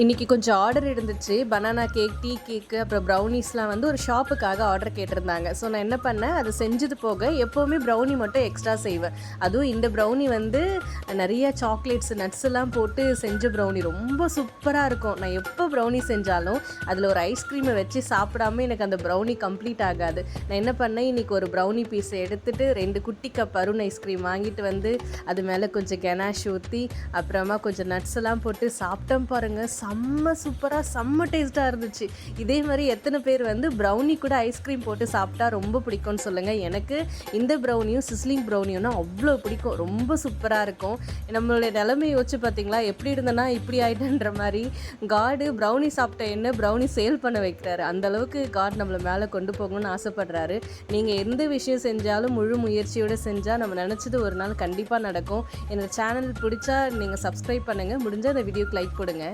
இன்றைக்கி கொஞ்சம் ஆர்டர் இருந்துச்சு. பனானா கேக், டீ கேக்கு, அப்புறம் ப்ரௌனீஸ்லாம் வந்து ஒரு ஷாப்புக்காக ஆர்டர் கேட்டிருந்தாங்க. ஸோ நான் என்ன பண்ணேன், அது செஞ்சது போக எப்போவுமே ப்ரௌனி மட்டும் எக்ஸ்ட்ரா செய்வேன். அதுவும் இந்த ப்ரௌனி வந்து நிறைய சாக்லேட்ஸ், நட்ஸ் எல்லாம் போட்டு செஞ்ச ப்ரௌனி ரொம்ப சூப்பராக இருக்கும். நான் எப்போ ப்ரௌனி செஞ்சாலும் அதில் ஒரு ஐஸ்கிரீமை வச்சு சாப்பிடாம எனக்கு அந்த ப்ரௌனி கம்ப்ளீட் ஆகாது. நான் என்ன பண்ணேன், இன்றைக்கி ஒரு ப்ரௌனி பீஸை எடுத்துகிட்டு 2 குட்டி கப் அருண் ஐஸ்கிரீம் வாங்கிட்டு வந்து அது மேலே கொஞ்சம் கெனாஷ் ஊற்றி அப்புறமா கொஞ்சம் நட்ஸ் எல்லாம் போட்டு சாப்பிட்டோம் பாருங்கள். செம்ம சூப்பராக செம்ம டேஸ்ட்டாக இருந்துச்சு. இதே மாதிரி எத்தனை பேர் வந்து ப்ரௌனி கூட ஐஸ்கிரீம் போட்டு சாப்பிட்டா ரொம்ப பிடிக்கும்னு சொல்லுங்கள். எனக்கு இந்த ப்ரௌனியும் சிஸ்லிங் ப்ரௌனியும்னா அவ்வளோ பிடிக்கும். ரொம்ப சூப்பராக இருக்கும். நம்மளுடைய நிலைமையை யோசிச்சு பார்த்தீங்களா, எப்படி இருந்தேன்னா இப்படி ஆகிட்டேன்ற மாதிரி. காடு ப்ரௌனி சாப்பிட்ட என்ன ப்ரௌனி சேல் பண்ண வைக்கிறாரு. அந்தளவுக்கு காட் நம்மளை மேலே கொண்டு போகணும்னு ஆசைப்படுறாரு. நீங்கள் எந்த விஷயம் செஞ்சாலும் முழு முயற்சியோடு செஞ்சால் நம்ம நினச்சது ஒரு நாள் கண்டிப்பாக நடக்கும். என்னோடய சேனல் பிடிச்சா நீங்கள் சப்ஸ்கிரைப் பண்ணுங்கள். முடிஞ்சால் அந்த வீடியோக்கு லைக் போடுங்க.